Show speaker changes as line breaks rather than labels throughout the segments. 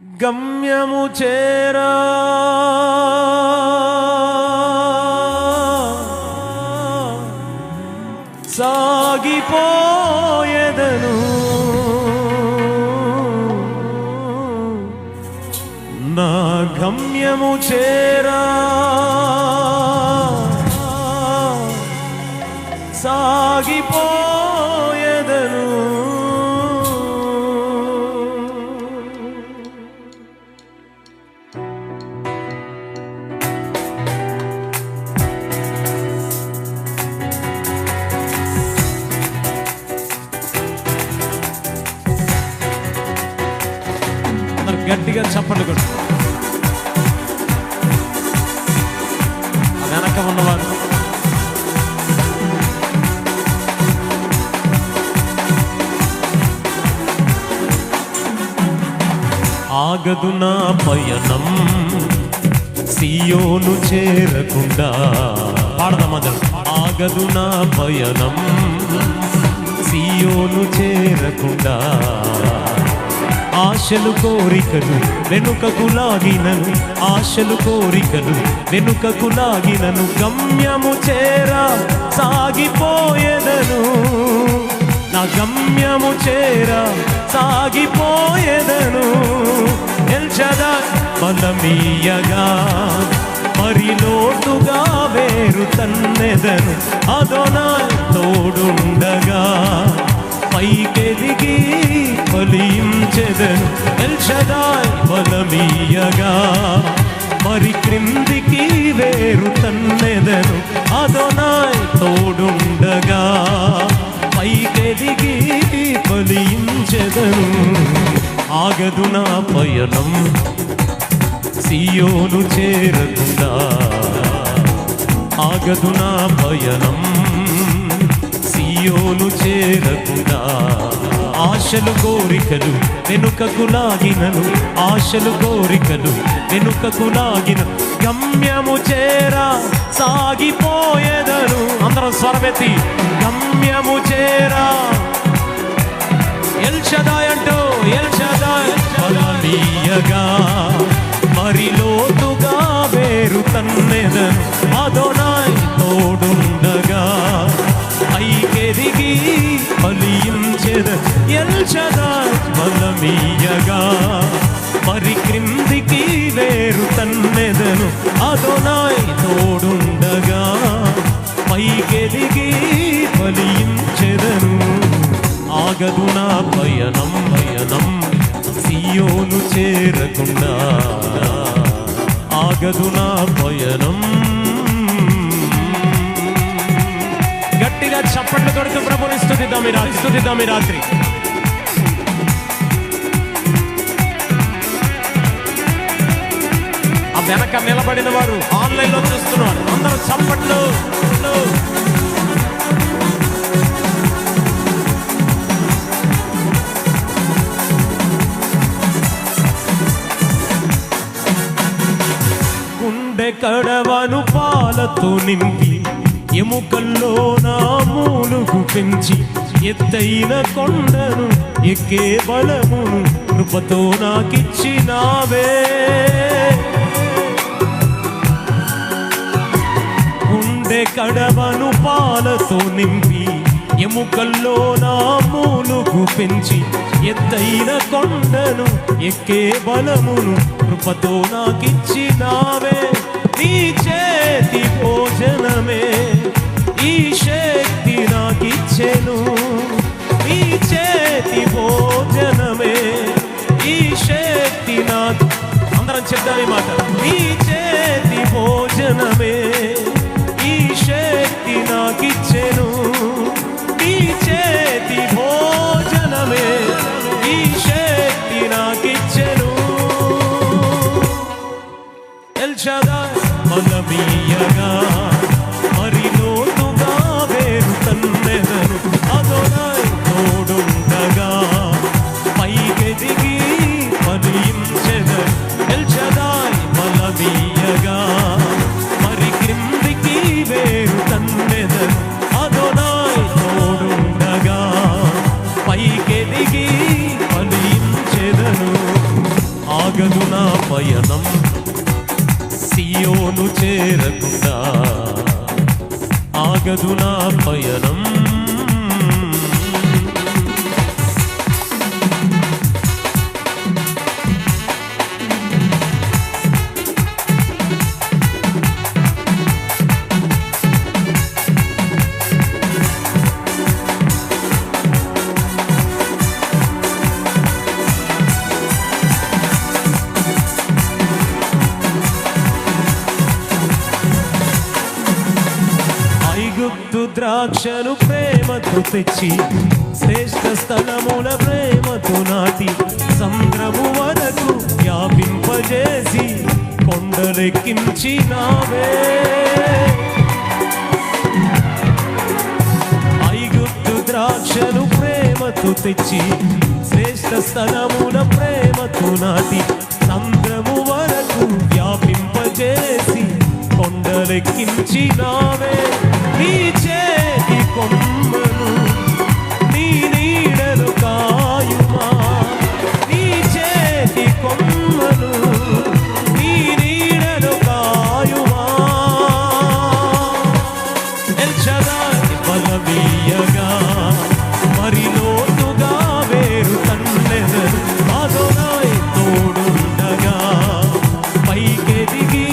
గమ్యము చేరా సాగిపోయేదను నా గమ్యము చేరా సాగిపోయేదను గట్టిగా చప్పట్లు కొట్టు. వెనక ఉన్నవారు ఆగదు నా పయనం సియోను చేరకుండా. పాడదామందరం. ఆగదు నా పయనం సియోను చేరకుండా. ఆశలు కోరికలు వెనుకకు లాగినను, ఆశలు కోరికలు వెనుకకు లాగినను. గమ్యము చేరా సాగిపోయేదను, నా గమ్యము చేరా సాగిపోయేదను. ఎల్షదా బలమీయగా మరి లోటుగా వేరు తన్నెదను. అదోనాయ్ తోడుండగా పైకెదిగి ఫలించెదను. ఎల్షదాయ్ బలమీయగా మరి క్రిందికి వేరు తన్నెదను. అదోనాయ్ తోడుండగా పైకెదిగి ఫలించెదను. ఆగదు నా పయనం సియోను చేరకుండా. ఆగదు నా పయనం సియోను చేరకుండా. ఆశలు కోరికలు వెనుకకు లాగినను, ఆశలు కోరికలు వెనుకకు లాగిన. గమ్యము చేరా సాగిపోయేదను. అందరం స్వరమెత్తి గమ్యము చేరా. ఎల్షదాయ్ అంటూ ఎల్షదాయ్ బలమీయగా మరి లోతుగా వేరు తన్నెదను. అదోనాయ్ తోడుండగా పైకెదిగి ఫలించెదను. ఎల్షదాయ్ బలమీయగా మరి క్రిందికి వేరు తన్నెదను. అదోనాయ్ తోడుండగా పైకెదిగి ఫలించెదను. ఆగదు నా పయనం పయనం సియోను చేరకుండా. ఆగదు నా పయనం. గట్టిగా చప్పట్లు కొడుతూ ప్రభుని స్తుతిద్దాం ఈ రాత్రి, స్తుతిద్దాం ఈ రాత్రి. ఆ వెనక నిలబడిన వారు ఆన్లైన్ లో చూస్తున్నారు. అందరూ చప్పట్లు. గుండె కడవను పాలతో నింపి ఎముకల్లో నా మూలుగు పెంచి ఎత్తైన కొండను ఎక్కే బలమును కృపతో నాకిచ్చినావే. గుండె కడవను పాలతో నింపి ఎముకల్లో నా మూలుగు పెంచి ఎత్తైన కొండను ఎక్కే బలమును కృపతో నాకిచ్చినావే. నీ చేతి భోజనమే ఈ శక్తి నాకిచ్చెను. నీ చేతి భోజనమే ఈ శక్తి నాకు. అందరం చెప్దాం ఈ మాట. నీ చేతి భోజనమే ఈ శక్తి నాకిచ్చెను. నీ చేతి భోజనమే ఈ శక్తి నాకిచ్చెను. ఎల్షదాయ్ బలమీయగా మరి లోతుగా వేరు తన్నెదను. అదోనాయ్ తోడుండగా పైకెదిగి ఫలించెదను. ఎల్షదాయ్ ఆగదు నా పయనం సియోను చేరకుండా, ఆగదు నా పయనం. ఐగుప్తు ద్రాక్షను ప్రేమతో తెచ్చి, శ్రేష్ఠ స్థలముల ప్రేమతో నాటి, సముద్రము వరకు వ్యాపింపజేసి కొండలెక్కించినావే. ఐగుప్తు ద్రాక్షను ప్రేమతో తెచ్చి, శ్రేష్ఠ స్థలముల ప్రేమతో నాటి, సముద్రము వరకు వ్యాపింపజేసి కొండలెక్కించినావే. నీ చేతి కొమ్మను నీ నీడను కాయుమా, నీ చేతి కొమ్మను నీ నీడను కాయుమా. ఎల్ షదాయ్ బలమీయగా మరి లోతుగా వేరు తన్నెదరు, అదోనాయ్ తోడుండగా పైకెదిగి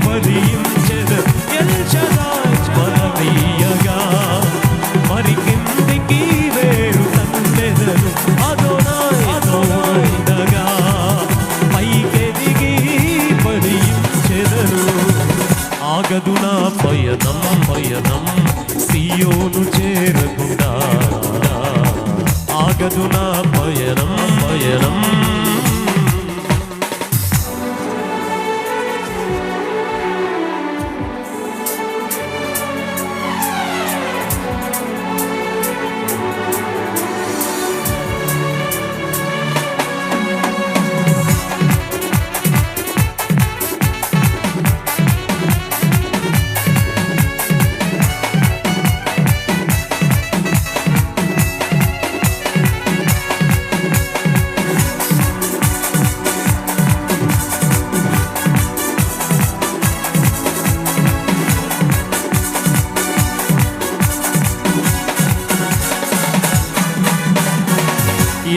ఫలించెదరు. ఎల్ షదాయ్ బలమీయగా మరి కిందికి వేరు తన్నెదరు, అదోనాయ్ తోడుండగా పైకెదిగి ఫలించెదరు. ఆగదు నా పయనం పయనం సియోను చేరకుండా, ఆగదు నా పయనం పయనం.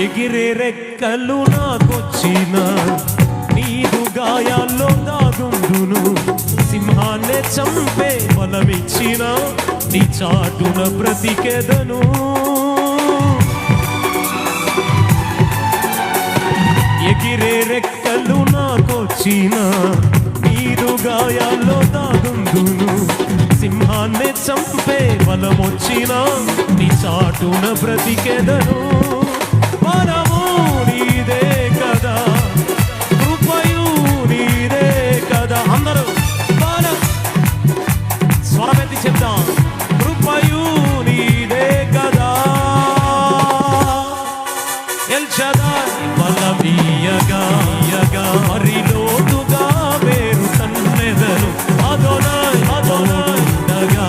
ఎగిరే రెక్కలు నాకొచ్చిన, నీదు గాయాల్లో దాగుందును, సింహాన్నే చంపే బలమిచ్చిన, నీ చాటున బ్రతికెదను. ఎగిరే రెక్కలు నాకొచ్చిన, నీదు గాయాల్లో దాగుందును, సింహాన్నే చంపే బలమొచ్చిన, నీ చాటున బ్రతికెదను. బలము నీదే కదా, కృపయు నీదే కదా. అందరూ బలం స్వరమెత్తి చెప్తాం, కృపయు నీదే కదా. ఎల్ షదాయ్ బలమీయగా మరి లోతుగా వేరు తన్నెదరు, అదోనాయ్ అదోనుండగా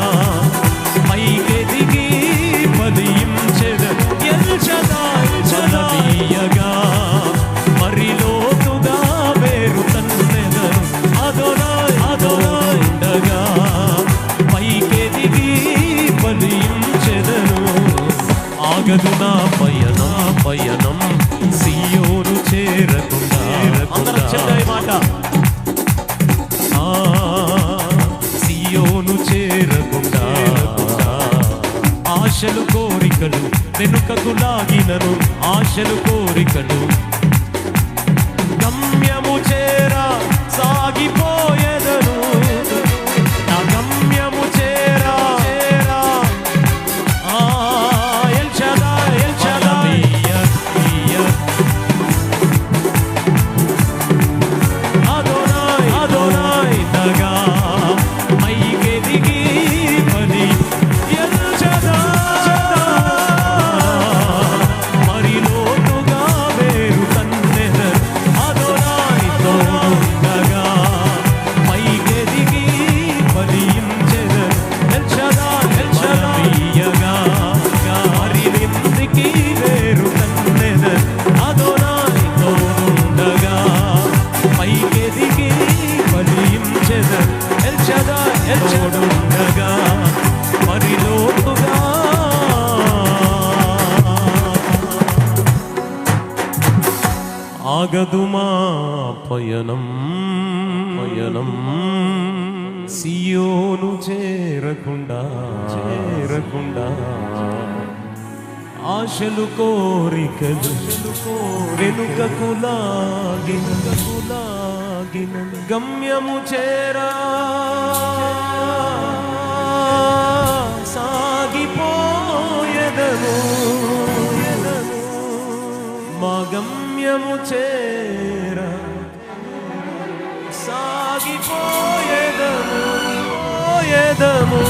పైకెదిగి ఫలించెదరు. ఎల్ షదాయ్ బలమీయగా మరి లోతుగా వేరు తన్నెదరు, అదోనాయ్ అదోనుండగా పైకెదిగి ఫలించెదరు. ఆగదు నా పయనం పయనం సియోను చేరకుండా, అందరం చెప్పే మాట, సియోను చేరకుండా. ఆశలు కోరికలు వెనుకకు లాగినను, ఆశలు కోరికలు గమ్యము చేరా సాగిపోయేదను, నా గమ్యము చేరా El Shaddai El Shaddai Adonai Adonai నగా పైకెదిగి ఫలి. ఎల్ షదాయ్ మరి లోతుగా వేరు ఆగదు మా పయనం పయనం సియోను చేరకుండా ఆశలు కోరికలు వెనుకకు లాగిన గమ్యము చేరా సాగిపోయెదను మా గమ్యము చేరా సాగిపోయెదము